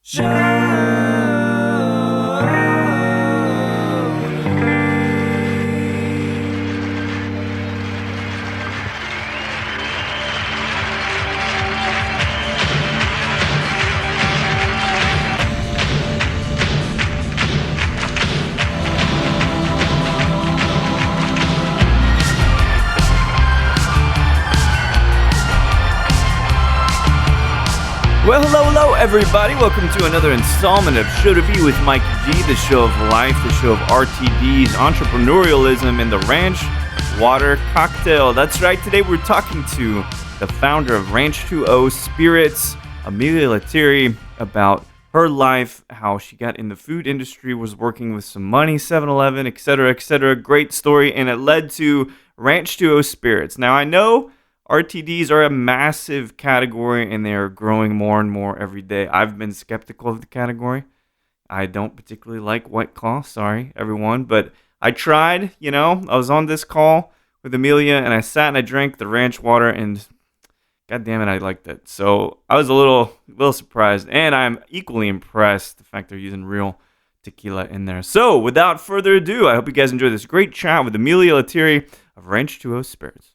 Well, hello, everybody. Welcome to another installment of Show to Be with Mike G, the show of life, the show of RTDs, entrepreneurialism, and the Ranch Water Cocktail. That's right. Today we're talking to the founder of Ranch 2O Spirits, Amelia Lettieri, about her life, how she got in the food industry, was working with some money, 7-Eleven, etc., etc. Great story, and it led to Ranch 2O Spirits. Now, I know RTDs are a massive category, and they are growing more and more every day. I've been skeptical of the category. I don't particularly like White Claw. Sorry, everyone. But I tried, I was on this call with Amelia, and I sat and I drank the ranch water, and God damn it, I liked it. So I was a little surprised, and I'm equally impressed the fact they're using real tequila in there. So without further ado, I hope you guys enjoy this great chat with Amelia Lettieri of Ranch 2O Spirits.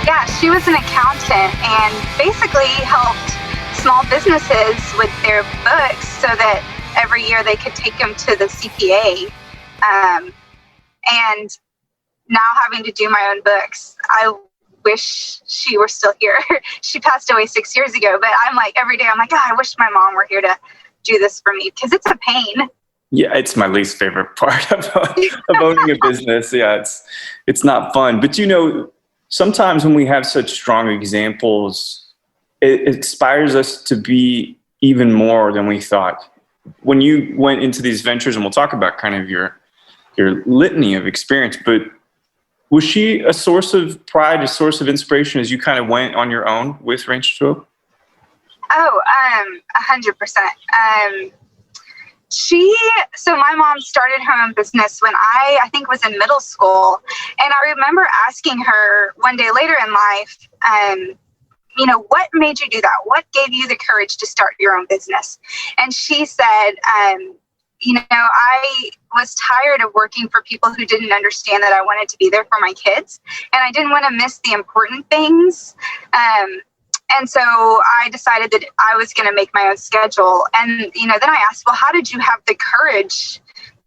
Yeah, she was an accountant and basically helped small businesses with their books so that every year they could take them to the CPA. And now having to do my own books, I wish she were still here. She passed away 6 years ago, but I'm like, every day I'm like, I wish my mom were here to do this for me because it's a pain. Yeah, it's my least favorite part of owning a business. Yeah, it's not fun. But sometimes when we have such strong examples, it inspires us to be even more than we thought. When you went into these ventures, and we'll talk about kind of your litany of experience, but was she a source of pride, a source of inspiration as you kind of went on your own with Ranch 2O? Oh, 100%. So my mom started her own business when I think was in middle school. And I remember asking her one day later in life, what made you do that? What gave you the courage to start your own business? And she said, I was tired of working for people who didn't understand that I wanted to be there for my kids. And I didn't want to miss the important things. And so I decided that I was going to make my own schedule. And, then I asked, well, how did you have the courage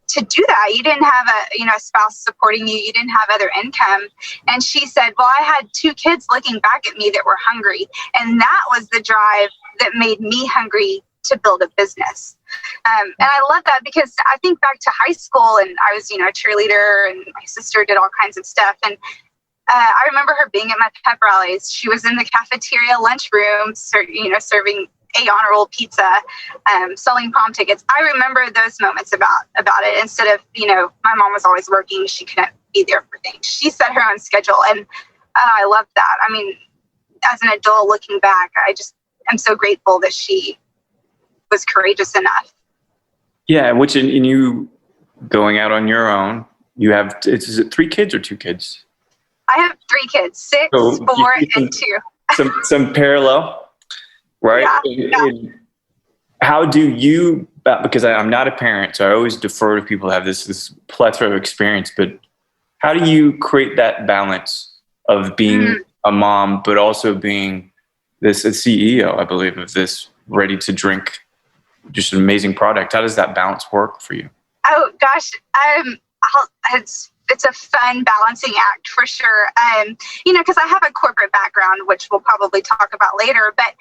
to do that? You didn't have a spouse supporting you. You didn't have other income. And she said, well, I had 2 kids looking back at me that were hungry. And that was the drive that made me hungry to build a business. And I love that because I think back to high school and I was, a cheerleader and my sister did all kinds of stuff. And I remember her being at my pep rallies. She was in the cafeteria lunchroom, serving a honor roll pizza, selling prom tickets. I remember those moments about it. Instead of, my mom was always working. She couldn't be there for things. She set her own schedule. And I love that. I mean, as an adult looking back, I'm so grateful that she was courageous enough. Yeah. Which in you going out on your own, you have, is it 3 kids or 2 kids? I have 3 kids, 6, 4, and 2. Some parallel, right? Yeah. And how do you, because I'm not a parent, so I always defer to people who have this plethora of experience, but how do you create that balance of being a mom, but also being a CEO, I believe, of this ready to drink, just an amazing product? How does that balance work for you? Oh gosh, it's a fun balancing act for sure. Because I have a corporate background, which we'll probably talk about later, but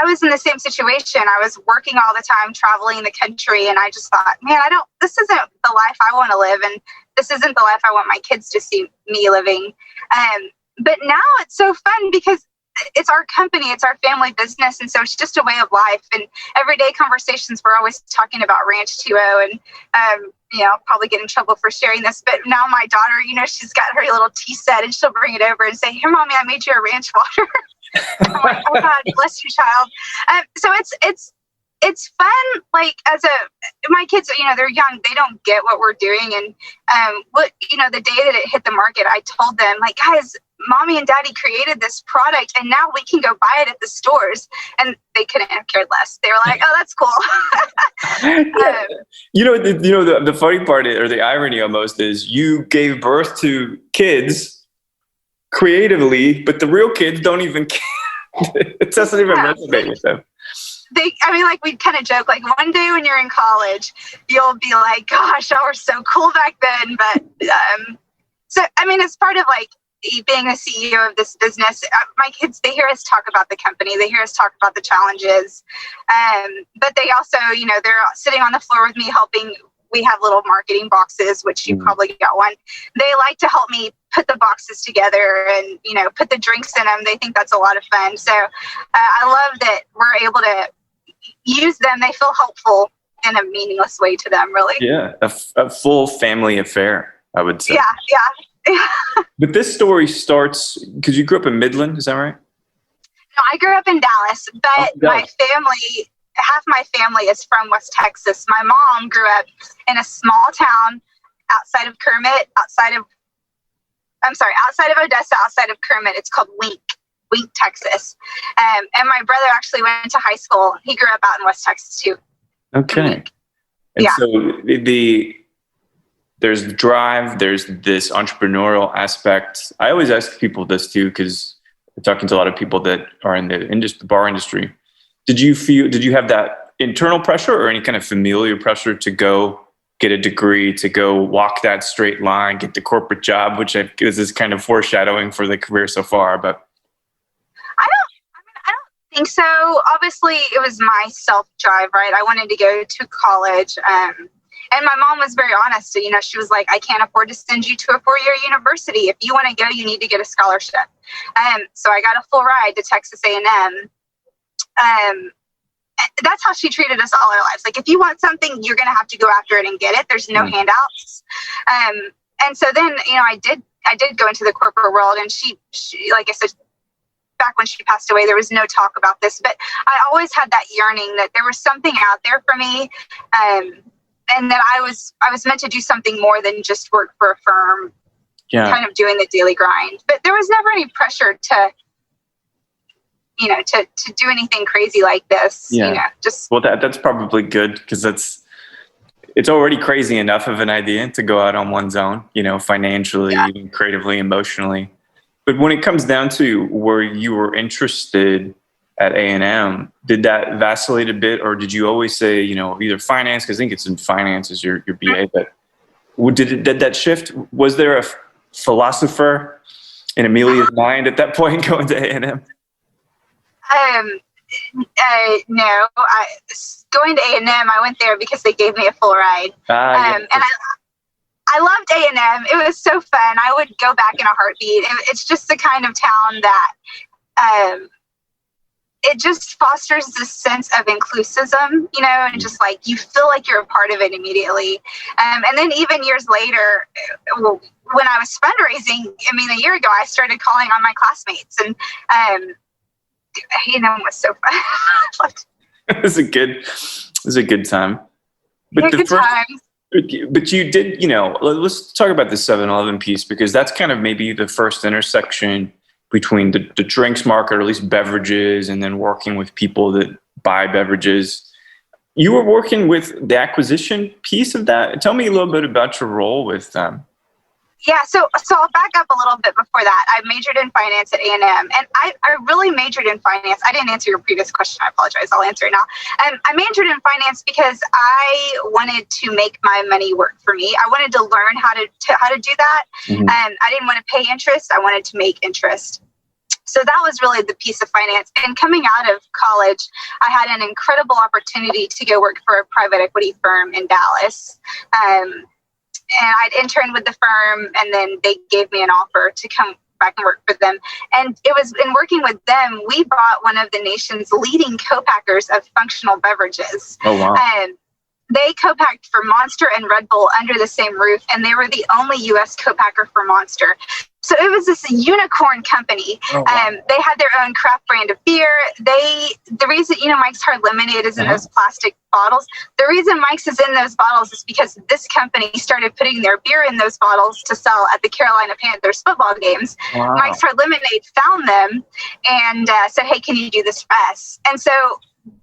I was in the same situation. I was working all the time, traveling the country, and I just thought, man, this isn't the life I want to live, and this isn't the life I want my kids to see me living. But now it's so fun because it's our company, it's our family business, and so it's just a way of life. And everyday conversations, we're always talking about Ranch 2O, and I'll probably get in trouble for sharing this, but now my daughter, she's got her little tea set, and she'll bring it over and say, "Here, Mommy, I made you a ranch water." I'm like, "Oh God, bless you, child." So it's fun. Like my kids, they're young, they don't get what we're doing, and the day that it hit the market, I told them, like, guys, mommy and daddy created this product and now we can go buy it at the stores. And they couldn't have cared less. They were like, oh, that's cool. The funny part or the irony almost is you gave birth to kids creatively, but the real kids don't even care. It doesn't even resonate with them. We'd kind of joke, like, one day when you're in college, you'll be like, gosh, y'all were so cool back then. But it's part of like being a CEO of this business. My kids, they hear us talk about the company, they hear us talk about the challenges. But they also, they're sitting on the floor with me helping. We have little marketing boxes, which you probably got one. They like to help me put the boxes together and, put the drinks in them. They think that's a lot of fun. So I love that we're able to use them. They feel helpful in a meaningless way to them, really. Yeah, a full family affair, I would say. Yeah. But this story starts because you grew up in Midland, is that right? No, I grew up in Dallas, but half my family is from West Texas. My mom grew up in a small town outside of Odessa, outside of Kermit. It's called Wink, Texas. And my brother actually went to high school. He grew up out in West Texas too. Okay. And so there's the drive, there's this entrepreneurial aspect. I always ask people this too, because I'm talking to a lot of people that are in the bar industry. Did you have that internal pressure or any kind of familial pressure to go get a degree, to go walk that straight line, get the corporate job, which this is kind of foreshadowing for the career so far, but I don't think so. Obviously it was my self-drive, right? I wanted to go to college. And my mom was very honest. She was like, I can't afford to send you to a 4-year university. If you want to go, you need to get a scholarship. So I got a full ride to Texas A&M. That's how she treated us all our lives. Like, if you want something, you're going to have to go after it and get it. There's no handouts. And so then, I did go into the corporate world, and she, like I said, back when she passed away, there was no talk about this, but I always had that yearning that there was something out there for me. And that I was meant to do something more than just work for a firm, kind of doing the daily grind. But there was never any pressure to do anything crazy like this. Well, that's probably good, because it's already crazy enough of an idea to go out on one's own, financially, creatively, emotionally. But when it comes down to where you were interested at A&M, did that vacillate a bit, or did you always say, either finance, because I think it's in finance is your BA, but did that shift? Was there a philosopher in Amelia's mind at that point going to A&M? No, going to A&M, I went there because they gave me a full ride. And I loved A&M. It was so fun. I would go back in a heartbeat. It's just the kind of town that, it just fosters this sense of inclusism, and just like you feel like you're a part of it immediately. And then even years later, when I was fundraising, a year ago, I started calling on my classmates, and it was so fun. It was a good time. But but you did, let's talk about the 7-Eleven piece, because that's kind of maybe the first intersection between the drinks market, or at least beverages, and then working with people that buy beverages. You were working with the acquisition piece of that. Tell me a little bit about your role with them. Yeah, so I'll back up a little bit before that. I majored in finance at A&M, and I really majored in finance. I didn't answer your previous question. I apologize. I'll answer it now. I majored in finance because I wanted to make my money work for me. I wanted to learn how to do that. Mm-hmm. I didn't want to pay interest. I wanted to make interest. So that was really the piece of finance. And coming out of college, I had an incredible opportunity to go work for a private equity firm in Dallas. And I'd interned with the firm, and then they gave me an offer to come back and work for them. And it was in working with them, we bought one of the nation's leading co-packers of functional beverages. Oh, wow. They co-packed for Monster and Red Bull under the same roof, and they were the only U.S. co-packer for Monster. So it was this unicorn company. Oh, wow. They had their own craft brand of beer. The reason, Mike's Hard Lemonade is in those plastic bottles. The reason Mike's is in those bottles is because this company started putting their beer in those bottles to sell at the Carolina Panthers football games. Wow. Mike's Hard Lemonade found them and said, hey, can you do this for us? And so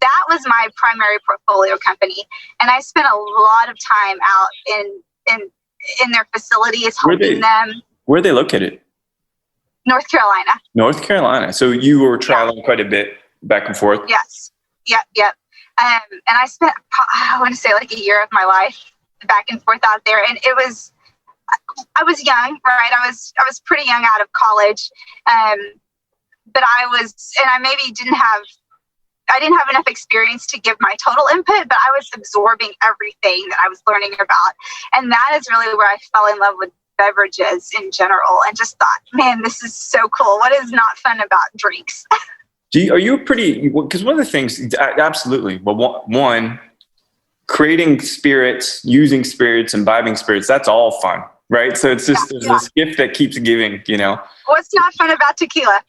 that was my primary portfolio company. And I spent a lot of time out in their facilities helping them. Where are they located? North Carolina. North Carolina. So you were traveling quite a bit back and forth? Yes. Yep. And I spent, I want to say, like a year of my life back and forth out there. And I was young, right? I was pretty young out of college. But I maybe didn't have enough experience to give my total input, but I was absorbing everything that I was learning about. And that is really where I fell in love with beverages in general and just thought, man, this is so cool. What is not fun about drinks? Are you because one of the things, absolutely. Well, one, creating spirits, using spirits, imbibing spirits, that's all fun, right? So it's just there's this gift that keeps giving, What's not fun about tequila?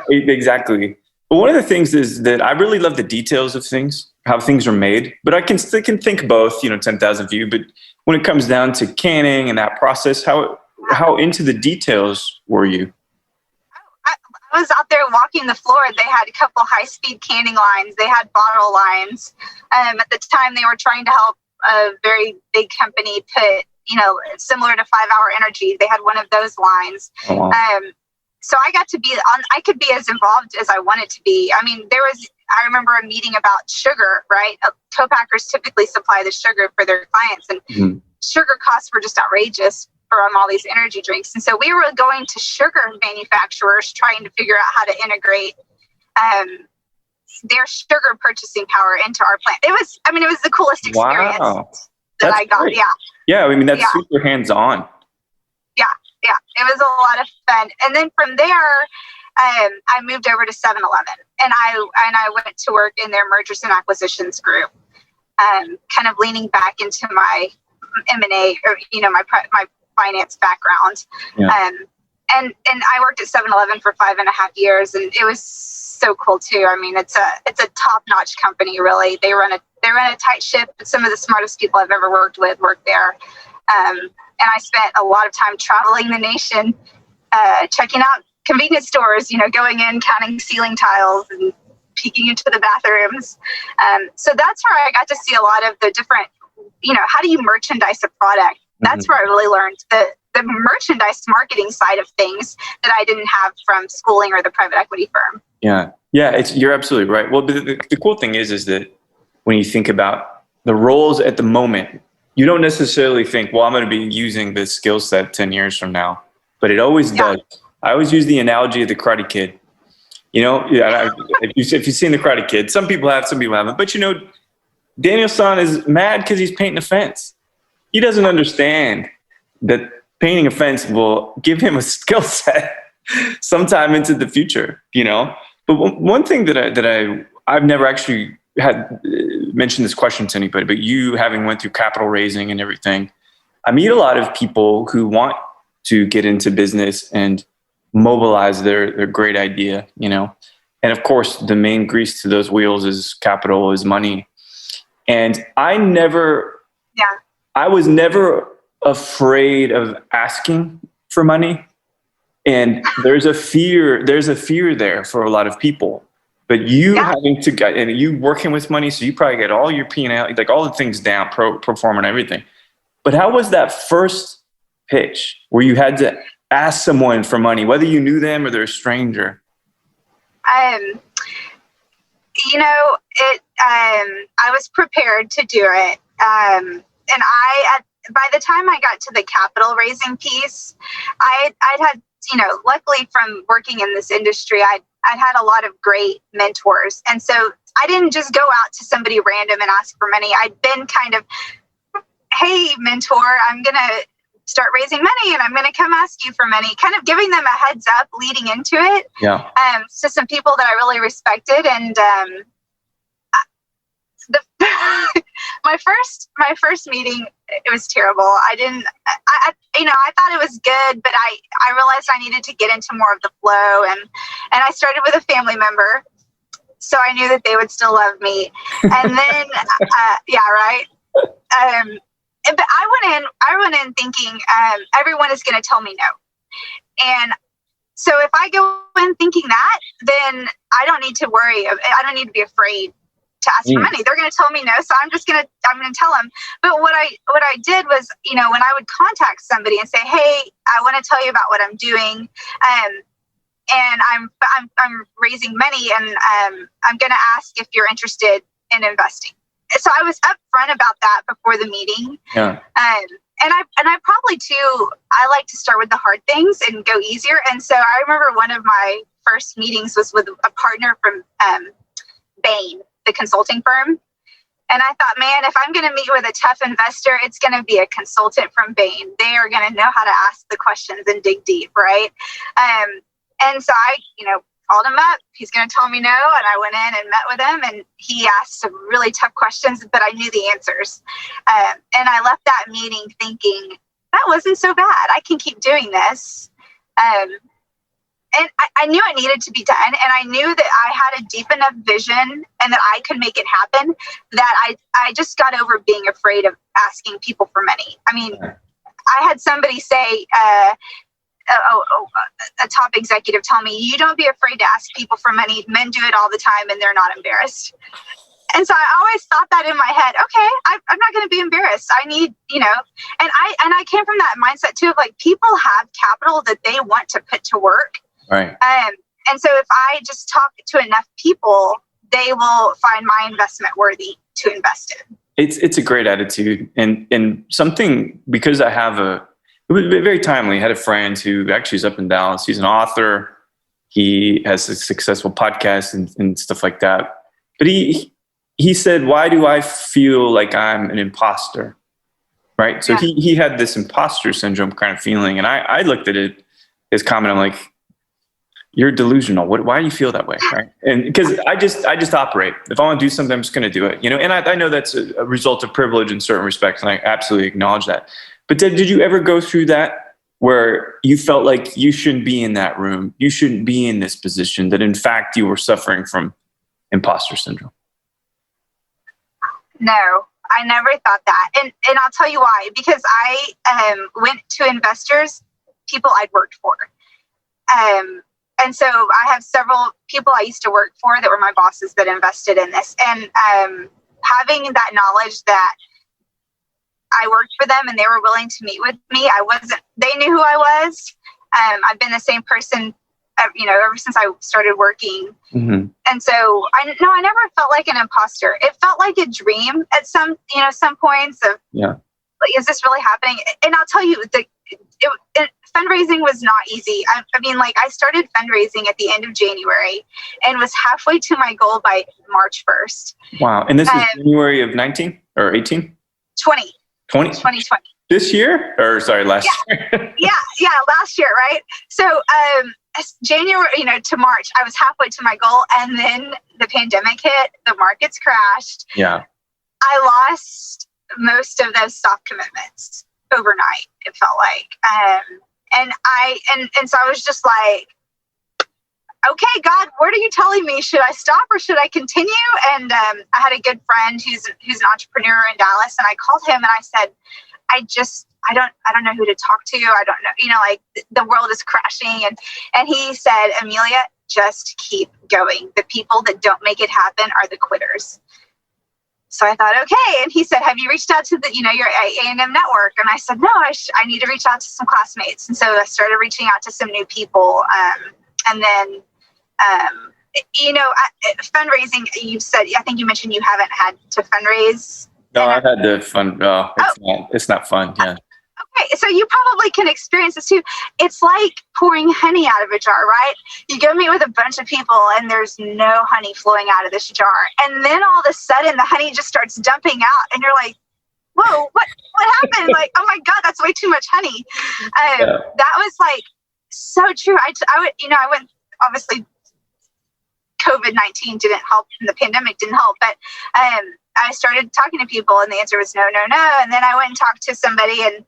Exactly. But one of the things is that I really love the details of things, how things are made, but I can think both, 10,000 view, but when it comes down to canning and that process, how into the details were you? I was out there walking the floor. They had a couple high-speed canning lines. They had bottle lines. At the time, they were trying to help a very big company put, similar to 5 Hour Energy. They had one of those lines. Oh, wow. So I got to I could be as involved as I wanted to be. I mean, I remember a meeting about sugar, right? Co-packers typically supply the sugar for their clients, and sugar costs were just outrageous from all these energy drinks. And so we were going to sugar manufacturers trying to figure out how to integrate their sugar purchasing power into our plant. It was the coolest experience that I got. Great. Yeah. Yeah. I mean, that's super hands-on. Yeah. It was a lot of fun. And then from there, I moved over to 7-Eleven and I went to work in their mergers and acquisitions group, kind of leaning back into my M&A or, my finance background. Yeah. And I worked at 7-Eleven for 5.5 years, and it was so cool too. I mean, it's a top-notch company, really. They run a tight ship. Some of the smartest people I've ever worked with work there. And I spent a lot of time traveling the nation, checking out convenience stores, going in, counting ceiling tiles and peeking into the bathrooms. So that's where I got to see a lot of the different, how do you merchandise a product? That's where I really learned the merchandise marketing side of things that I didn't have from schooling or the private equity firm. Yeah. You're absolutely right. Well, the cool thing is that when you think about the roles at the moment, you don't necessarily think, well, I'm going to be using this skill set 10 years from now, but it always does. I always use the analogy of the Karate Kid. If you've seen the Karate Kid, some people have, some people haven't, but Daniel-san is mad because he's painting a fence. He doesn't understand that painting a fence will give him a skill set sometime into the future, But one thing that I've never actually had mentioned this question to anybody, but you having went through capital raising and everything, I meet a lot of people who want to get into business and mobilize their great idea, And of course, the main grease to those wheels is capital, is money. And I was never afraid of asking for money. And there's a fear there for a lot of people. But you having to get, and you working with money, so you probably get all your P&L, like all the things down, pro forma and everything. But how was that first pitch where you had to ask someone for money, whether you knew them or they're a stranger? I was prepared to do it. And by the time I got to the capital raising piece, I'd had, luckily from working in this industry, I'd had a lot of great mentors. And so I didn't just go out to somebody random and ask for money. I'd been kind of, hey, mentor, I'm going to start raising money and I'm going to come ask you for money, kind of giving them a heads up leading into it. Yeah. So some people that I really respected. And my first meeting, it was terrible. I thought it was good, but I realized I needed to get into more of the flow, and I started with a family member, so I knew that they would still love me. And then, yeah, right. But I went in thinking everyone is going to tell me no, and so if I go in thinking that, then I don't need to worry. I don't need to be afraid to ask for money. They're going to tell me no, so I'm going to tell them. But what I did was, when I would contact somebody and say, hey, I want to tell you about what I'm doing, and I'm raising money, and I'm going to ask if you're interested in investing. So I was upfront about that before the meeting. Yeah. And I probably too, I like to start with the hard things and go easier. And so I remember one of my first meetings was with a partner from Bain, the consulting firm. And I thought, man, if I'm going to meet with a tough investor, it's going to be a consultant from Bain. They are going to know how to ask the questions and dig deep, right? And so I, called him up. He's going to tell me no. And I went in and met with him, and he asked some really tough questions, but I knew the answers. And I left that meeting thinking, that wasn't so bad. I can keep doing this. And I knew it needed to be done. And I knew that I had a deep enough vision and that I could make it happen, that I just got over being afraid of asking people for money. I mean, I had somebody say, a top executive tell me, you don't be afraid to ask people for money. Men do it all the time and they're not embarrassed. And so I always thought that in my head, okay, I'm not going to be embarrassed. I need, and I came from that mindset too, of like, people have capital that they want to put to work. Right. And so if I just talk to enough people, they will find my investment worthy to invest in. It's a great attitude, and something, because I have it was very timely. I had a friend who actually is up in Dallas. He's an author. He has a successful podcast and stuff like that. But he said, why do I feel like I'm an imposter? Right. So he had this imposter syndrome kind of feeling. And I looked at it, his comment, I'm like, you're delusional. Why do you feel that way? Right. And because I just operate. If I want to do something, I'm just going to do it. And I know that's a result of privilege in certain respects. And I absolutely acknowledge that. But did you ever go through that where you felt like you shouldn't be in that room, you shouldn't be in this position, that in fact you were suffering from imposter syndrome? No, I never thought that. And I'll tell you why. Because I went to investors, people I'd worked for. And so I have several people I used to work for that were my bosses that invested in this. And having that knowledge that I worked for them and they were willing to meet with me. They knew who I was. I've been the same person, ever since I started working. Mm-hmm. And so I never felt like an imposter. It felt like a dream at some points of, like, is this really happening? And I'll tell you, fundraising was not easy. I started fundraising at the end of January and was halfway to my goal by March 1st. Wow. And this is January of 19 or 18? 2020. This year? Or sorry, last year? yeah, last year, right? So January, to March, I was halfway to my goal, and then the pandemic hit, the markets crashed. Yeah. I lost most of those soft commitments overnight, it felt like. And so I was just like, okay, God, what are you telling me? Should I stop or should I continue? And I had a good friend who's an entrepreneur in Dallas, and I called him and I said, I don't know who to talk to. I don't know, like the world is crashing. And he said, Amelia, just keep going. The people that don't make it happen are the quitters. So I thought, okay. And he said, have you reached out to your A&M network? And I said, no, I need to reach out to some classmates. And so I started reaching out to some new people. And then, fundraising, I think you mentioned you haven't had to fundraise. No, I've had to fund. It's not fun. Yeah. Okay. So you probably can experience this too. It's like pouring honey out of a jar, right? You go meet with a bunch of people and there's no honey flowing out of this jar. And then all of a sudden the honey just starts dumping out and you're like, whoa, what happened? Like, oh my God, that's way too much honey. That was like so true. I went, obviously COVID-19 didn't help and the pandemic didn't help, but I started talking to people, and the answer was no, no, no. And then I went and talked to somebody, and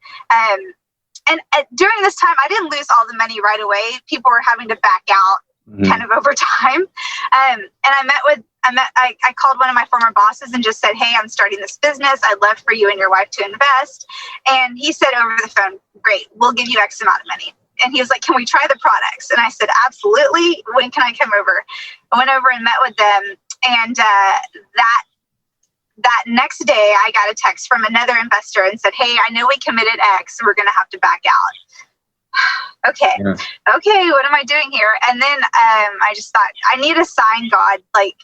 during this time, I didn't lose all the money right away. People were having to back out kind of over time. And I called one of my former bosses and just said, hey, I'm starting this business. I'd love for you and your wife to invest. And he said over the phone, great, we'll give you X amount of money. And he was like, can we try the products? And I said, absolutely. When can I come over? I went over and met with them. And that next day, I got a text from another investor and said, hey, I know we committed X, so we're going to have to back out. Okay, what am I doing here? And then I just thought, I need a sign, God, like,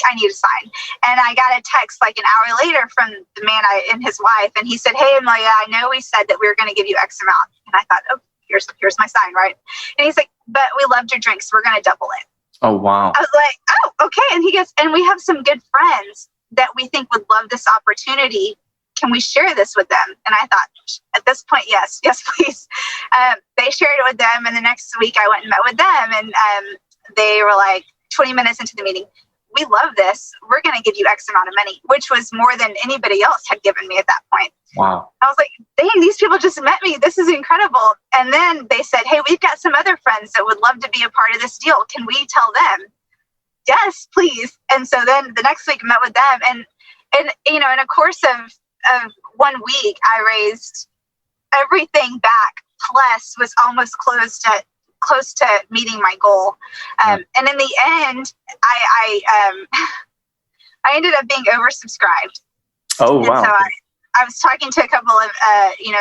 I need a sign. And I got a text like an hour later from the man and his wife, and he said, hey, Amelia, I know we said that we were going to give you X amount. And I thought, oh, here's my sign, right? And he's like, but we loved your drink, so we're going to double it. Oh, wow. I was like, oh, okay. And he goes, and we have some good friends that we think would love this opportunity. Can we share this with them? And I thought, at this point, yes, please. They shared it with them. And the next week I went and met with them. And they were like 20 minutes into the meeting, we love this. We're going to give you X amount of money, which was more than anybody else had given me at that point. Wow. I was like, dang, these people just met me. This is incredible. And then they said, hey, we've got some other friends that would love to be a part of this deal. Can we tell them? Yes, please. And so then the next week I met with them, and you know, in a course of 1 week, I raised everything back, plus was almost close to meeting my goal. And in the end, I ended up being oversubscribed. Oh, wow. And so I was talking to a couple of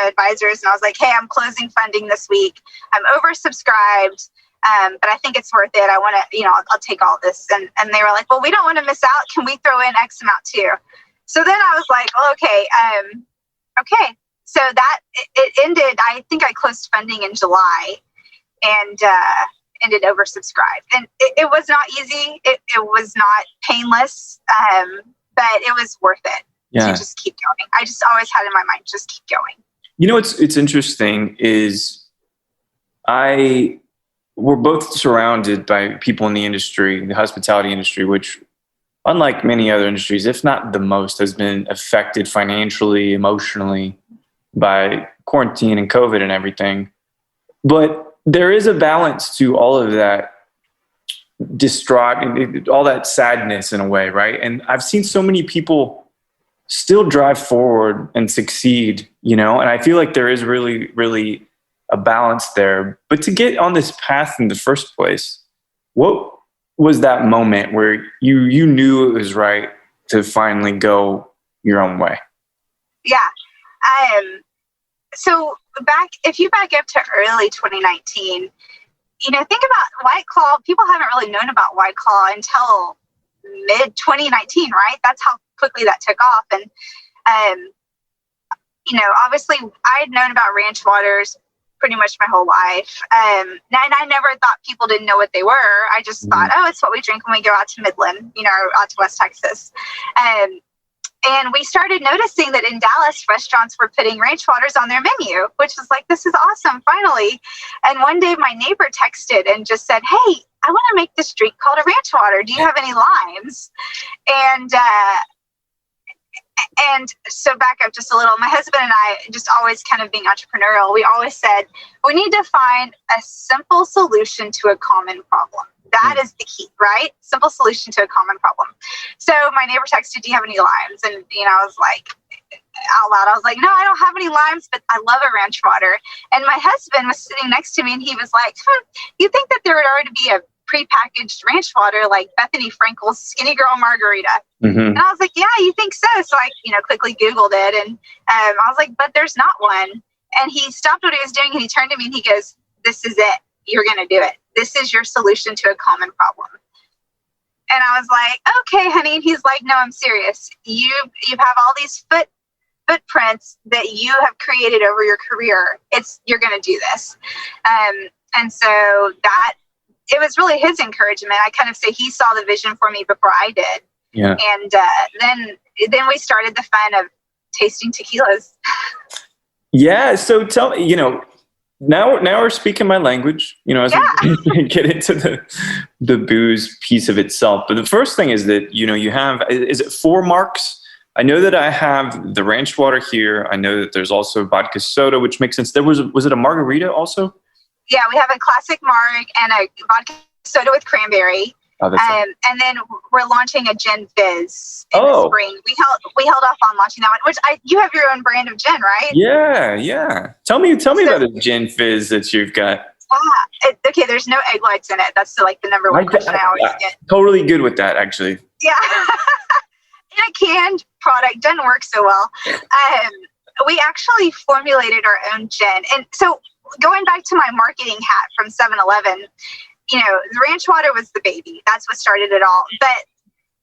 advisors, and I was like, hey, I'm closing funding this week. I'm oversubscribed. But I think it's worth it. I want to, I'll take all this. And they were like, well, we don't want to miss out. Can we throw in X amount too? So then I was like, well, okay. Okay. So that it ended, I think I closed funding in July and ended oversubscribed. And it was not easy. It was not painless, but it was worth it to just keep going. I just always had in my mind, just keep going. You know, it's interesting is we're both surrounded by people in the industry, the hospitality industry, which, unlike many other industries, if not the most, has been affected financially, emotionally by quarantine and COVID and everything. But there is a balance to all of that distraught and all that sadness in a way, right? And I've seen so many people still drive forward and succeed, and I feel like there is really, really a balance there. But to get on this path in the first place, what was that moment where you knew it was right to finally go your own way? Yeah. So if you back up to early 2019, think about White Claw. People haven't really known about White Claw until mid 2019, right? That's how quickly that took off. And, obviously I had known about ranch waters pretty much my whole life. And I never thought people didn't know what they were. I just thought, oh, it's what we drink when we go out to Midland, out to West Texas. And we started noticing that in Dallas, restaurants were putting ranch waters on their menu, which was like, this is awesome, finally. And one day my neighbor texted and just said, hey, I want to make this drink called a ranch water. Do you have any limes? And so back up just a little, my husband and I, just always kind of being entrepreneurial, we always said, we need to find a simple solution to a common problem. That is the key, right? Simple solution to a common problem. So my neighbor texted, do you have any limes? And, I was like, out loud, I was like, no, I don't have any limes, but I love a ranch water. And my husband was sitting next to me and he was like, you think that there would already be a prepackaged ranch water like Bethany Frankel's Skinny Girl Margarita? And I was like, yeah, you think so? So I, quickly Googled it, and I was like, but there's not one. And he stopped what he was doing and he turned to me and he goes, this is it. You're going to do it. This is your solution to a common problem. And I was like, okay, honey. And he's like, no, I'm serious. You have all these footprints that you have created over your career. You're going to do this. And so that, it was really his encouragement. I kind of say he saw the vision for me before I did. Yeah. And then we started the fun of tasting tequilas. Yeah. So tell me, Now we're speaking my language, as we get into the booze piece of itself. But the first thing is that, you have, is it 4 marks? I know that I have the ranch water here. I know that there's also vodka soda, which makes sense. Was it a margarita also? Yeah, we have a classic marg and a vodka soda with cranberry. Oh, and then we're launching a gin fizz in the spring. We held off on launching that one, which you have your own brand of gin, right? Yeah. Tell me about the gin fizz that you've got. Okay, there's no egg whites in it. That's the number one question I always get. Totally good with that, actually. Yeah. In a canned product, doesn't work so well. We actually formulated our own gin. And so going back to my marketing hat from 7-Eleven, the ranch water was the baby. That's what started it all. But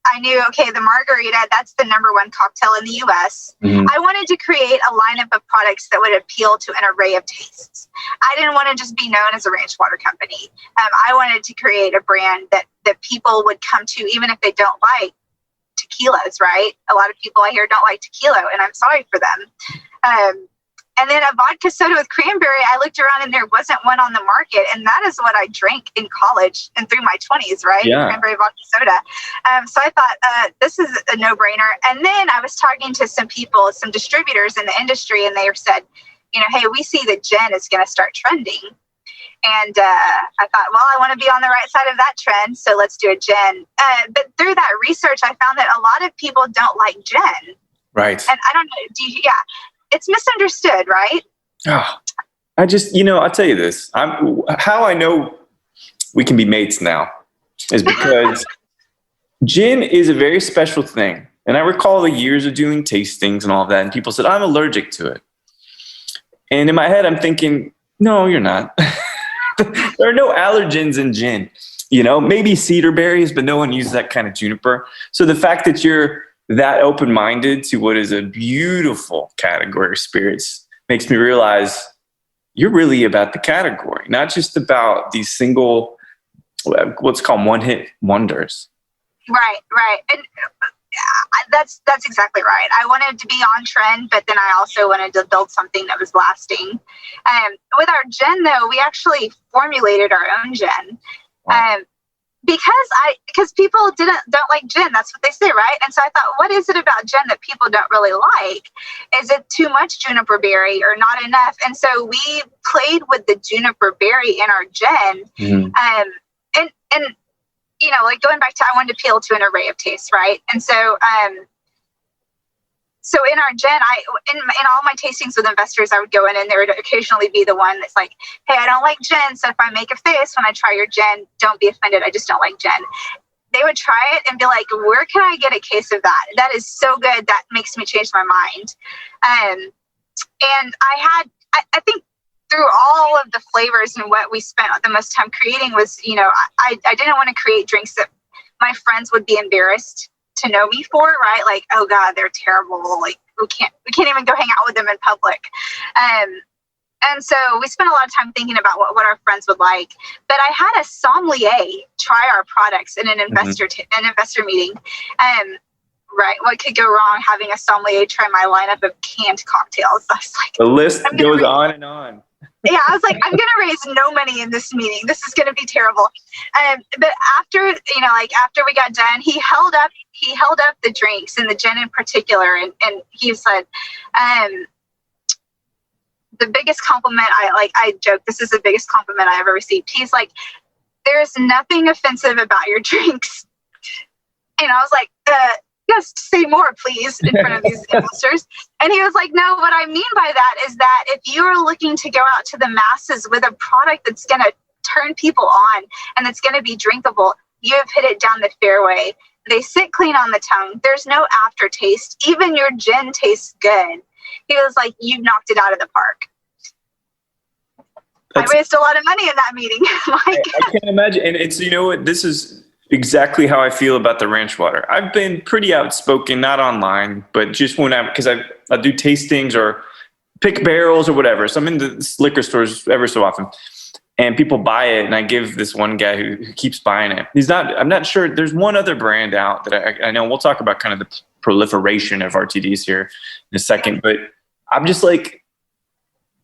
I knew, okay, the margarita, that's the number 1 cocktail in the U.S. Mm-hmm. I wanted to create a lineup of products that would appeal to an array of tastes. I didn't want to just be known as a ranch water company. I wanted to create a brand that people would come to, even if they don't like tequilas, right? A lot of people I hear don't like tequila, and I'm sorry for them. And then a vodka soda with cranberry, I looked around and there wasn't one on the market. And that is what I drank in college and through my 20s, right? Yeah. Cranberry vodka soda. So I thought, this is a no-brainer. And then I was talking to some people, some distributors in the industry, and they said, hey, we see that gin is going to start trending. And I thought, well, I want to be on the right side of that trend, so let's do a gin. But through that research, I found that a lot of people don't like gin. Right. And I don't know, it's misunderstood, right? Oh, I just, I'll tell you this. How I know we can be mates now is because gin is a very special thing. And I recall the years of doing tastings and all of that, and people said, I'm allergic to it. And in my head, I'm thinking, no, you're not. There are no allergens in gin. Maybe cedar berries, but no one uses that kind of juniper. So the fact that you're that open-minded to what is a beautiful category of spirits makes me realize you're really about the category, not just about these single, what's called one-hit wonders. Right. And that's exactly right. I wanted to be on trend, but then I also wanted to build something that was lasting. With our gin, though, we actually formulated our own gin. Wow. Because people don't like gin. That's what they say, right? And so I thought, what is it about gin that people don't really like? Is it too much juniper berry or not enough? And so we played with the juniper berry in our gin. Mm-hmm. And going back to, I wanted to appeal to an array of tastes, right? And so so in our gin, in all my tastings with investors, I would go in and there would occasionally be the one that's like, hey, I don't like gin. So if I make a face when I try your gin, don't be offended. I just don't like gin. They would try it and be like, where can I get a case of that? That is so good. That makes me change my mind. And I think through all of the flavors and what we spent the most time creating was, I didn't want to create drinks that my friends would be embarrassed to know me for, right? Like, oh God, they're terrible. Like we can't even go hang out with them in public. And so we spent a lot of time thinking about what our friends would like. But I had a sommelier try our products in an investor meeting. Right, what could go wrong having a sommelier try my lineup of canned cocktails? I was like, the list goes on and on. Yeah, I was like, I'm going to raise no money in this meeting. This is going to be terrible. But after we got done, he held up the drinks and the gin in particular. And he said, the biggest compliment I joke, this is the biggest compliment I ever received. He's like, there's nothing offensive about your drinks. And I was like, yes, say more, please, in front of these investors. And he was like, no, what I mean by that is that if you are looking to go out to the masses with a product that's going to turn people on and that's going to be drinkable, you have hit it down the fairway. They sit clean on the tongue. There's no aftertaste. Even your gin tastes good. He was like, you've knocked it out of the park. I raised a lot of money in that meeting. I can't imagine. And it's, this is exactly how I feel about the ranch water. I've been pretty outspoken, not online, but just because I do tastings or pick barrels or whatever. So I'm in the liquor stores ever so often, and people buy it, and I give this one guy who keeps buying it. I'm not sure. There's one other brand out that I know. We'll talk about kind of the proliferation of RTDs here in a second, but I'm just like,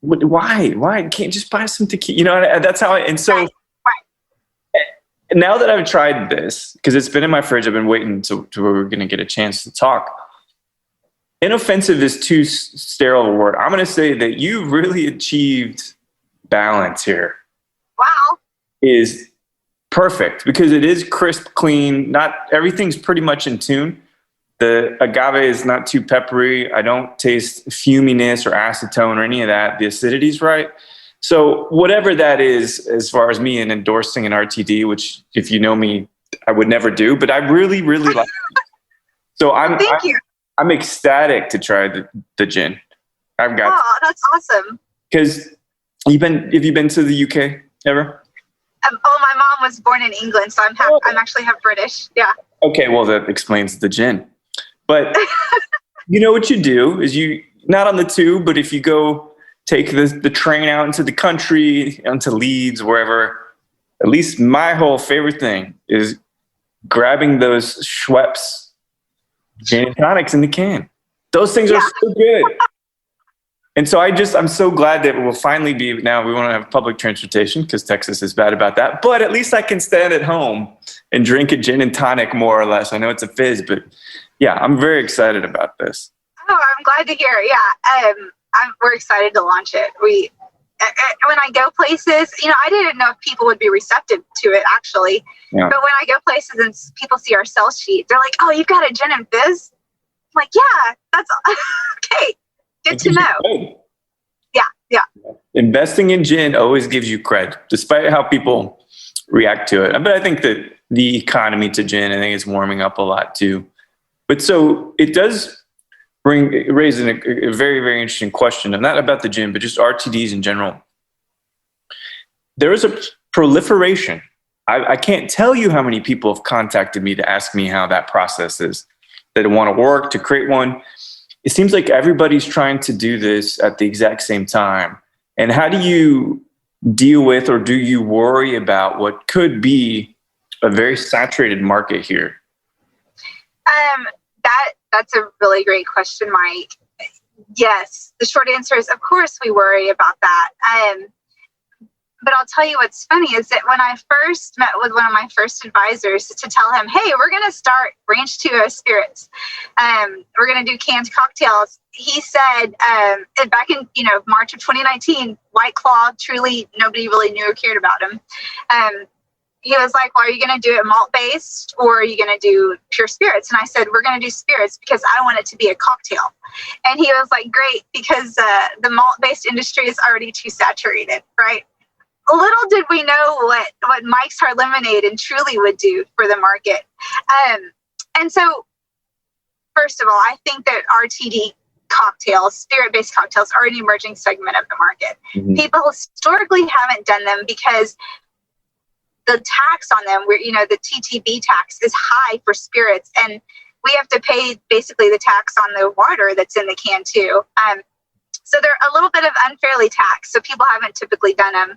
Why can't just buy some tequila? You know, that's how and so Right. now that I've tried this, because it's been in my fridge, I've been waiting to where we're going to get a chance to talk. Inoffensive is too sterile a word. I'm going to say that you really achieved balance here. Wow. Is perfect because it is crisp, clean. Not everything's pretty much in tune. The agave is not too peppery. I don't taste fuminess or acetone or any of that. The acidity's right. So whatever that is, as far as me and endorsing an RTD, which if you know me, I would never do, but I really, really like it. So Thank you. I'm ecstatic to try the gin. I've got. Oh, that's awesome. Because have you been to the UK ever? My mom was born in England, so I'm actually half British. Yeah. Okay, well that explains the gin. But you know what you do is you not on the tube, but if you go take the train out into the country, into Leeds, wherever, at least my whole favorite thing is grabbing those Schweppes gin and tonics in the can. Those things are so good. And so I'm so glad that we'll finally be, now we want to have public transportation because Texas is bad about that. But at least I can stand at home and drink a gin and tonic more or less. I know it's a fizz, but yeah, I'm very excited about this. Oh, I'm glad to hear. Yeah. We're excited to launch it. When I go places, you know, I didn't know if people would be receptive to it actually. Yeah. But when I go places and people see our sales sheet, they're like, "Oh, you've got a gin and fizz?" I'm like, "Yeah, that's okay. Good to know." Yeah. Investing in gin always gives you cred, despite how people react to it. But I think that the economy to gin, I think it's warming up a lot too. But so it does raise a very, very interesting question, and not about the gin, but just RTDs in general. There is a proliferation. I can't tell you how many people have contacted me to ask me how that process is, that want to work to create one. It seems like everybody's trying to do this at the exact same time. And how do you deal with, or do you worry about what could be a very saturated market here? That's a really great question, Mike. Yes, the short answer is, of course, we worry about that. But I'll tell you what's funny is that when I first met with one of my first advisors to tell him, hey, we're going to start Ranch 2 Spirits. We're going to do canned cocktails. He said back in March of 2019, White Claw, truly nobody really knew or cared about him. He was like, well, are you going to do it malt-based or are you going to do pure spirits? And I said, we're going to do spirits because I want it to be a cocktail. And he was like, great, because the malt-based industry is already too saturated, right? Little did we know what Mike's Hard Lemonade and Truly would do for the market. And so, first of all, I think that RTD cocktails, spirit-based cocktails, are an emerging segment of the market. Mm-hmm. People historically haven't done them because the tax on them, the TTB tax is high for spirits, and we have to pay basically the tax on the water that's in the can too. So they're a little bit of unfairly taxed, so people haven't typically done them.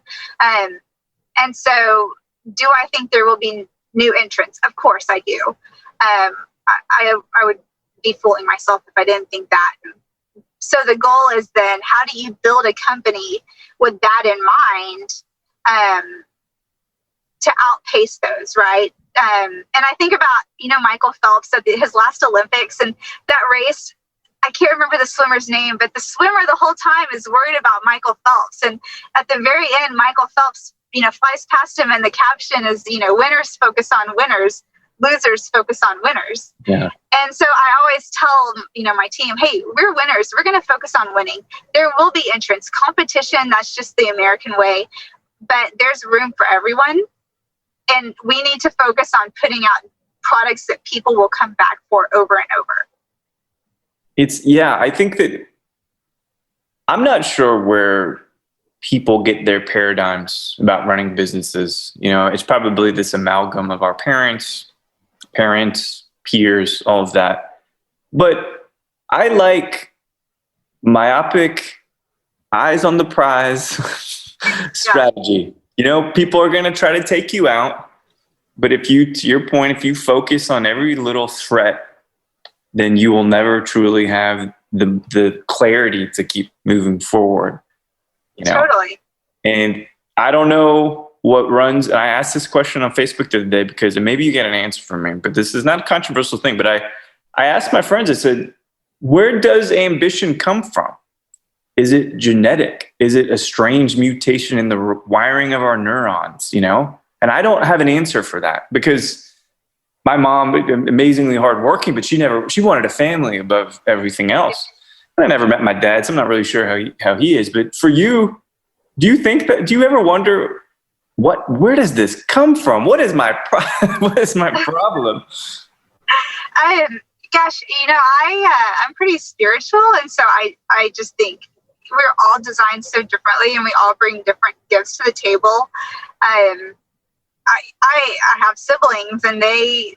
And so do I think there will be new entrants? Of course I do. I would be fooling myself if I didn't think that. So the goal is then, how do you build a company with that in mind to outpace those, right? And I think about, Michael Phelps at his last Olympics, and that race, I can't remember the swimmer's name, but the swimmer the whole time is worried about Michael Phelps. And at the very end, Michael Phelps, flies past him, and the caption is, winners focus on winners, losers focus on winners. Yeah. And so I always tell, my team, hey, we're winners. We're going to focus on winning. There will be entrants, competition. That's just the American way, but there's room for everyone. And we need to focus on putting out products that people will come back for over and over. I think that I'm not sure where people get their paradigms about running businesses. It's probably this amalgam of our parents, peers, all of that. But I like myopic, eyes on the prize strategy. People are going to try to take you out. But to your point, if you focus on every little threat, then you will never truly have the clarity to keep moving forward. you know? Totally. And I don't know what runs. And I asked this question on Facebook the other day because, and maybe you get an answer from me, but this is not a controversial thing. But I asked my friends, I said, where does ambition come from? Is it genetic? Is it a strange mutation in the wiring of our neurons, you know? And I don't have an answer for that because my mom, amazingly hardworking, but she wanted a family above everything else. And I never met my dad, so I'm not really sure how he is. But for you, do you ever wonder where does this come from? What is my problem? Gosh, I'm pretty spiritual, and so I just think we're all designed so differently, and we all bring different gifts to the table. I have siblings, and they,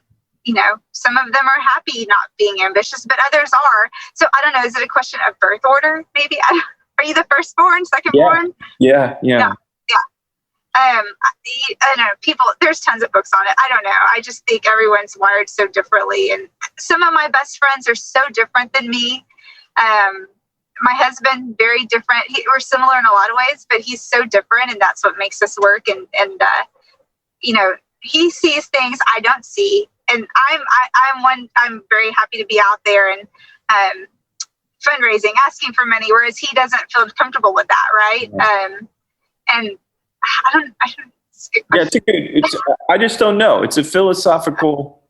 some of them are happy not being ambitious, but others are. So I don't know. Is it a question of birth order? Maybe. Are you the firstborn, secondborn? Yeah. I know people, there's tons of books on it. I don't know. I just think everyone's wired so differently. And some of my best friends are so different than me. My husband, very different. We're similar in a lot of ways, but he's so different, and that's what makes us work. And he sees things I don't see. And I'm very happy to be out there and fundraising, asking for money, whereas he doesn't feel comfortable with that, right? And I don't. I just don't know. It's a philosophical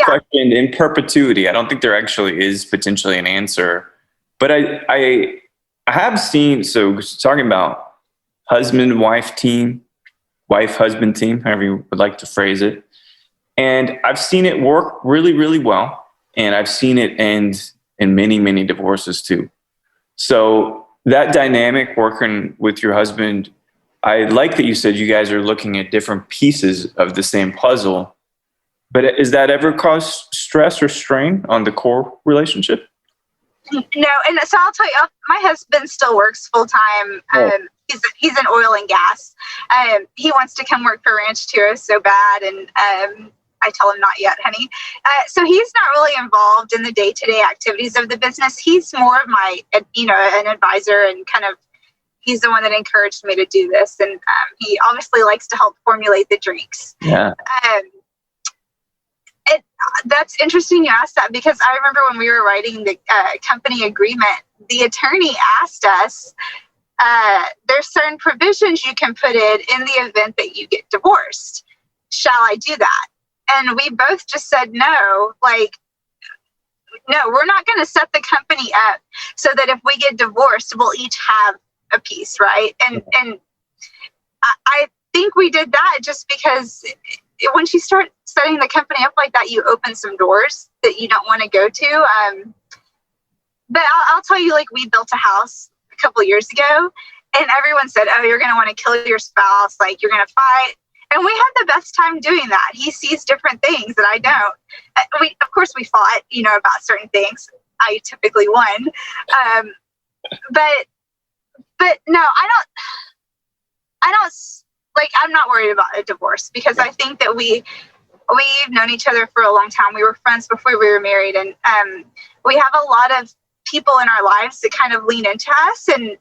question in perpetuity. I don't think there actually is potentially an answer. But I have seen, so talking about husband-wife team, wife-husband team, however you would like to phrase it. And I've seen it work really, really well. And I've seen it end in many, many divorces too. So that dynamic working with your husband, I like that you said you guys are looking at different pieces of the same puzzle. But is that ever caused stress or strain on the core relationship? No, and so I'll tell you, my husband still works full time. He's in oil and gas. He wants to come work for Ranchero so bad, and I tell him not yet, honey. So he's not really involved in the day-to-day activities of the business. He's more of my, an advisor, and kind of he's the one that encouraged me to do this, and he obviously likes to help formulate the drinks. Yeah. That's interesting you asked that, because I remember when we were writing the company agreement, the attorney asked us, there's certain provisions you can put in the event that you get divorced. Shall I do that? And we both just said no, no, we're not going to set the company up so that if we get divorced, we'll each have a piece, right? And I think we did that just because once you start setting the company up like that, you open some doors that you don't want to go to. But I'll tell you, we built a house a couple of years ago, and everyone said, oh, you're going to want to kill your spouse. You're going to fight. And we had the best time doing that. He sees different things that I don't. Of course, we fought, about certain things. I typically won. But no, I'm not worried about a divorce, because I think that we've known each other for a long time. We were friends before we were married, and we have a lot of people in our lives that kind of lean into us, and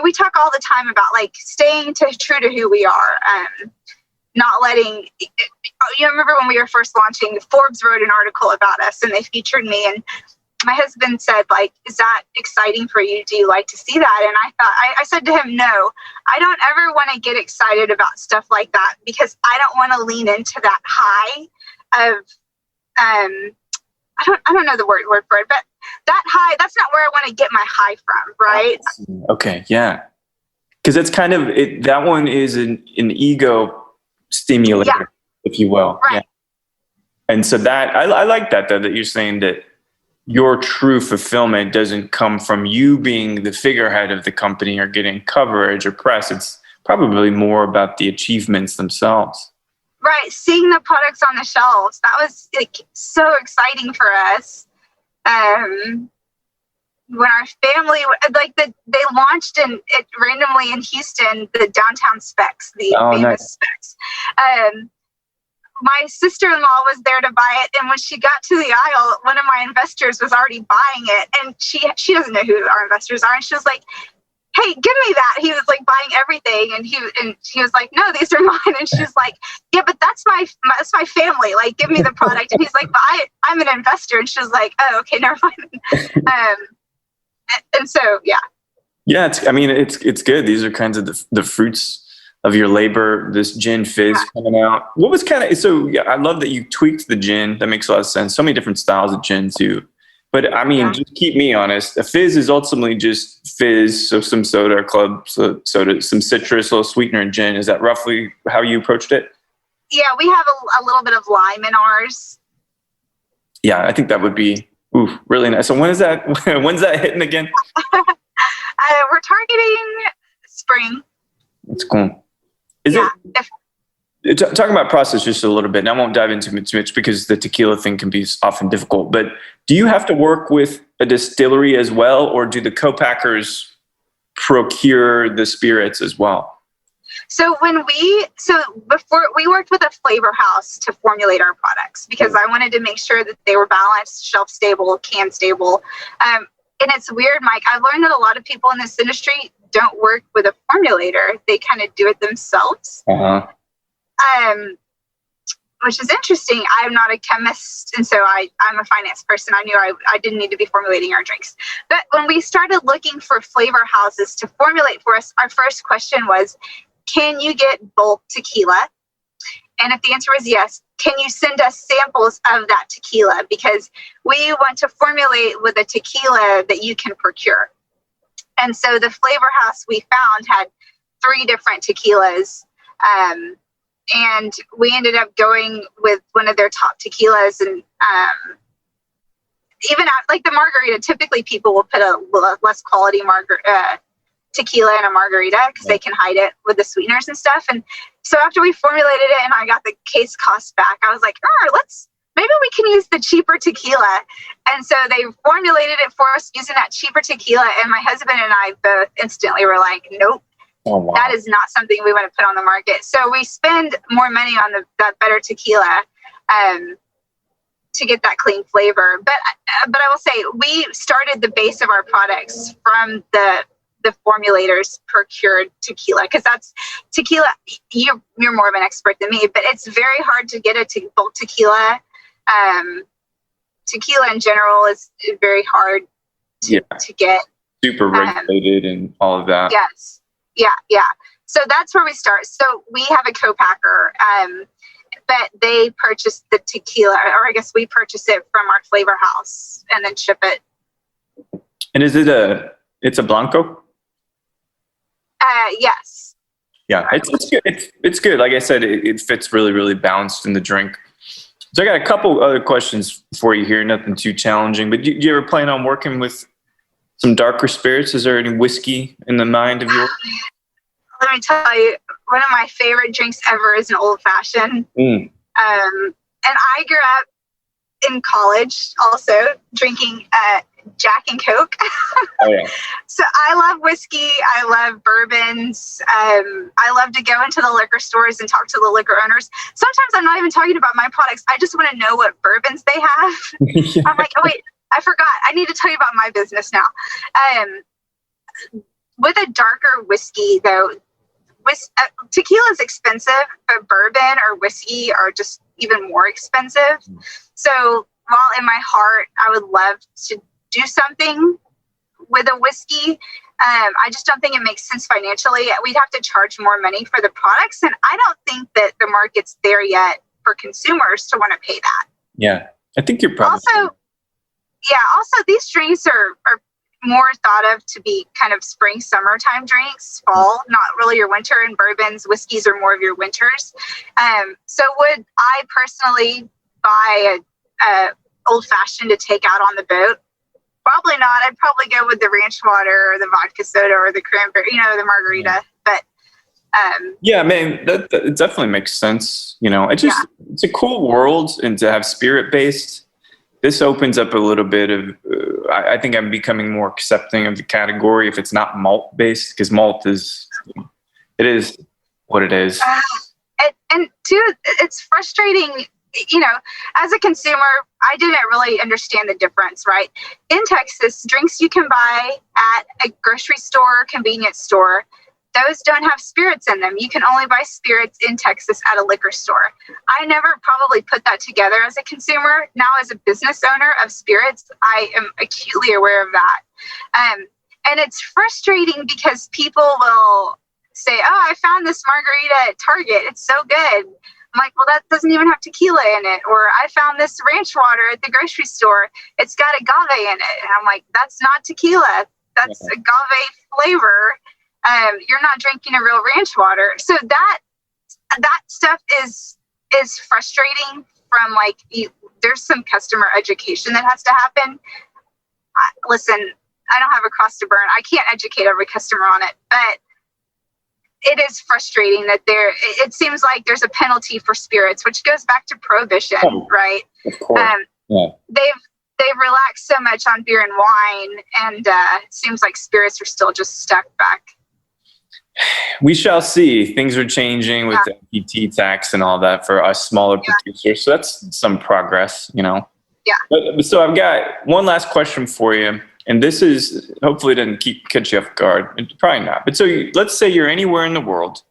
we talk all the time about staying true to who we are, not letting. Remember when we were first launching, Forbes wrote an article about us, and they featured me, and my husband said, is that exciting for you? Do you like to see that? And I said to him, no, I don't ever want to get excited about stuff like that, because I don't want to lean into that high of, I don't know the word for it, but that high, that's not where I want to get my high from. Right. Okay. Yeah. Cause that's kind of it. That one is an ego stimulator, if you will. Right. Yeah. And so that, I like that though, that you're saying that your true fulfillment doesn't come from you being the figurehead of the company or getting coverage or press. It's probably more about the achievements themselves. Right. Seeing the products on the shelves. That was so exciting for us. When our family, they launched randomly in Houston, the downtown specs, the famous specs. My sister-in-law was there to buy it, and when she got to the aisle, one of my investors was already buying it, and she doesn't know who our investors are, and she was like, hey, give me that. He was like buying everything, and he was like, no, these are mine. And she's like, yeah, but that's my family. Like, give me the product. And he's like, but I'm an investor. And she's like, oh, okay, never mind. And so, yeah. Yeah, it's good. These are kinds of the fruits of your labor. This gin fizz coming out. What was I love that you tweaked the gin. That makes a lot of sense. So many different styles of gin too. But I mean, just keep me honest. A fizz is ultimately just fizz. So some soda, or club soda, some citrus, a little sweetener, and gin. Is that roughly how you approached it? Yeah, we have a little bit of lime in ours. Yeah, I think that would be really nice. So when's that hitting again? We're targeting spring. That's cool. Talking about process just a little bit, and I won't dive into it too much because the tequila thing can be often difficult, but do you have to work with a distillery as well, or do the co-packers procure the spirits as well? So before we worked with a flavor house to formulate our products because I wanted to make sure that they were balanced, shelf stable, can stable. And it's weird, Mike. I've learned that a lot of people in this industry don't work with a formulator. They kind of do it themselves. Which is interesting. I'm not a chemist, and so I'm a finance person. I knew I didn't need to be formulating our drinks. But when we started looking for flavor houses to formulate for us, our first question was, can you get bulk tequila? And if the answer was yes, can you send us samples of that tequila? Because we want to formulate with a tequila that you can procure. And so the flavor house we found had 3 different tequilas. And we ended up going with one of their top tequilas. And even like the margarita, typically people will put a less quality tequila in a margarita because they can hide it with the sweeteners and stuff. And so after we formulated it and I got the case cost back, I was like, maybe we can use the cheaper tequila. And so they formulated it for us using that cheaper tequila. And my husband and I both instantly were like, nope. Oh, wow. That is not something we want to put on the market. So we spend more money on that better tequila to get that clean flavor. But I will say we started the base of our products from the formulators procured tequila, because that's tequila. You're more of an expert than me, but it's very hard to get a bulk tequila. Tequila in general is very hard to get. Super regulated and all of that. Yes. Yeah. So that's where we start. So we have a co-packer, but they purchase the tequila, or I guess we purchase it from our flavor house and then ship it. And is it's a Blanco? Yes. Yeah, it's good. It's good. Like I said, it fits really, really balanced in the drink. So I got a couple other questions for you here. Nothing too challenging, but do you ever plan on working with some darker spirits? Is there any whiskey in the mind of yours? Let me tell you, one of my favorite drinks ever is an old fashioned. And I grew up in college also drinking Jack and Coke. Oh, yeah. So I love whiskey. I love bourbons. I love to go into the liquor stores and talk to the liquor owners. Sometimes I'm not even talking about my products. I just want to know what bourbons they have. Yeah. I'm like, oh, wait, I forgot. I need to tell you about my business now. With a darker whiskey, though, tequila is expensive, but bourbon or whiskey are just even more expensive. So while in my heart, I would love to do something with a whiskey, I just don't think it makes sense financially. We'd have to charge more money for the products, and I don't think that the market's there yet for consumers to want to pay that. Yeah, I think you're probably also these drinks are more thought of to be kind of spring, summertime drinks, fall, not really your winter, and bourbons, whiskeys are more of your winters. So would I personally buy a old fashioned to take out on the boat? Probably not. I'd probably go with the ranch water or the vodka soda or the cranberry, the margarita. But yeah, man, that it definitely makes sense. It's a cool world, and to have spirit based, this opens up a little bit of. I think I'm becoming more accepting of the category if it's not malt based, because malt is what it is. And two, it's frustrating as a consumer, I didn't really understand the difference, right? In Texas, drinks you can buy at a grocery store, convenience store, those don't have spirits in them. You can only buy spirits in Texas at a liquor store. I never probably put that together as a consumer. Now, as a business owner of spirits, I am acutely aware of that. And it's frustrating because people will say, oh, I found this margarita at Target. It's so good. I'm like, well, that doesn't even have tequila in it. Or I found this ranch water at the grocery store. It's got agave in it. And I'm like, that's not tequila. That's agave flavor. You're not drinking a real ranch water. So that stuff is frustrating from there's some customer education that has to happen. Listen, I don't have a cross to burn. I can't educate every customer on it, but it is frustrating that it seems like there's a penalty for spirits, which goes back to prohibition, right? Of course. They've relaxed so much on beer and wine, and it seems like spirits are still just stuck back. We shall see. Things are changing with the PT tax and all that for us smaller producers. So that's some progress, Yeah. So I've got one last question for you. And this is, hopefully it doesn't catch you off guard. Probably not. But so let's say you're anywhere in the world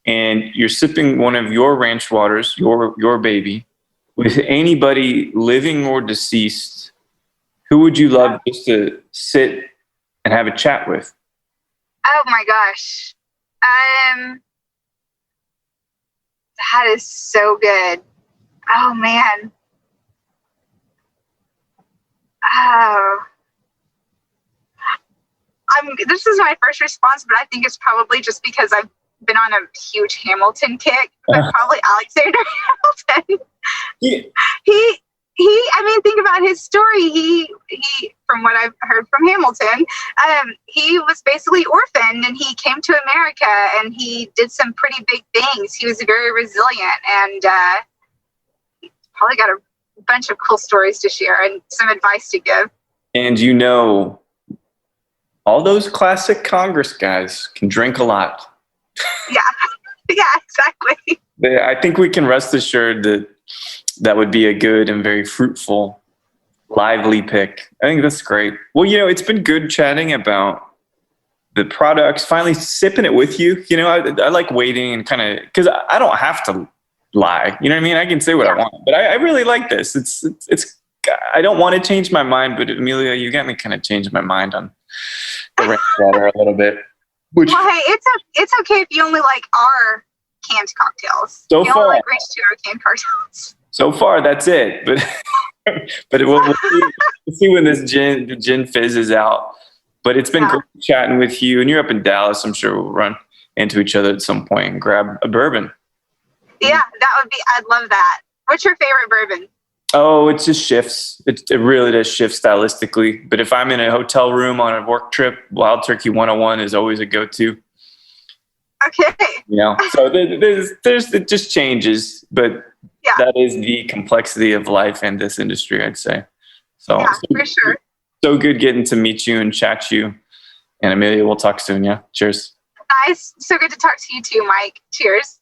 and you're sipping one of your ranch waters, your baby, with anybody living or deceased. Who would you love just to sit and have a chat with? Oh my gosh. That is so good. Oh man. Oh. This is my first response, but I think it's probably just because I've been on a huge Hamilton kick, but probably Alexander Hamilton. Yeah. Think about his story. He, from what I've heard from Hamilton, he was basically orphaned and he came to America and he did some pretty big things. He was very resilient and probably got a bunch of cool stories to share and some advice to give. And all those classic Congress guys can drink a lot. Yeah, exactly. I think we can rest assured that would be a good and very fruitful, lively pick. I think that's great. Well, it's been good chatting about the products, finally sipping it with you. I like waiting and kind of, because I don't have to lie. You know what I mean? I can say what I want, but I really like this. It's I don't want to change my mind, but Amelia, you got me kind of changed my mind on the ranch water a little bit. Well, hey, it's okay if you only like our canned cocktails. So you far, only like ranch to our canned cocktails. So far, that's it. But we'll see when this gin fizzes out. But it's been great chatting with you, and you're up in Dallas. I'm sure we'll run into each other at some point and grab a bourbon. Yeah, I'd love that. What's your favorite bourbon? Oh, it just shifts. It really does shift stylistically. But if I'm in a hotel room on a work trip, Wild Turkey 101 is always a go-to. Okay. So it just changes, but that is the complexity of life and this industry, I'd say. So for sure. So good getting to meet you and chat you. And Amelia, we'll talk soon. Yeah. Cheers. Nice. So good to talk to you too, Mike. Cheers.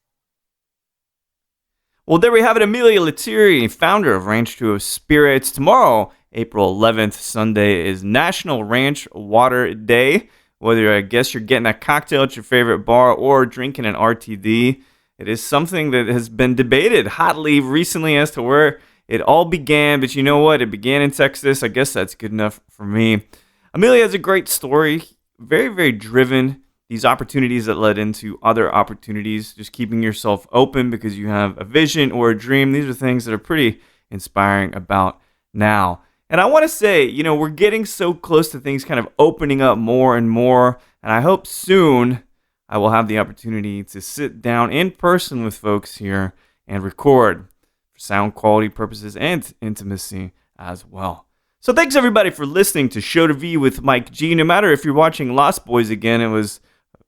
Well, there we have it. Amerlia Lettieri, founder of Ranch 2 Spirits. Tomorrow, April 11th, Sunday, is National Ranch Water Day. Whether I guess you're getting a cocktail at your favorite bar or drinking an RTD, it is something that has been debated hotly recently as to where it all began. But you know what? It began in Texas. I guess that's good enough for me. Amelia has a great story. Very, very driven. These opportunities that led into other opportunities, just keeping yourself open because you have a vision or a dream. These are things that are pretty inspiring about now. And I want to say, we're getting so close to things kind of opening up more and more. And I hope soon I will have the opportunity to sit down in person with folks here and record for sound quality purposes and intimacy as well. So thanks everybody for listening to Show to V with Mike G. No matter if you're watching Lost Boys again, it was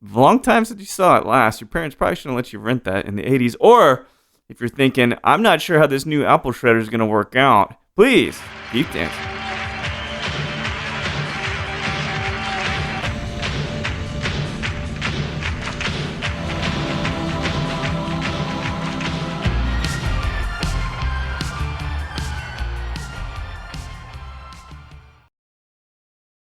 a long time since you saw it last. Your parents probably shouldn't let you rent that in the 80s. Or if you're thinking, I'm not sure how this new apple shredder is going to work out, please keep dancing.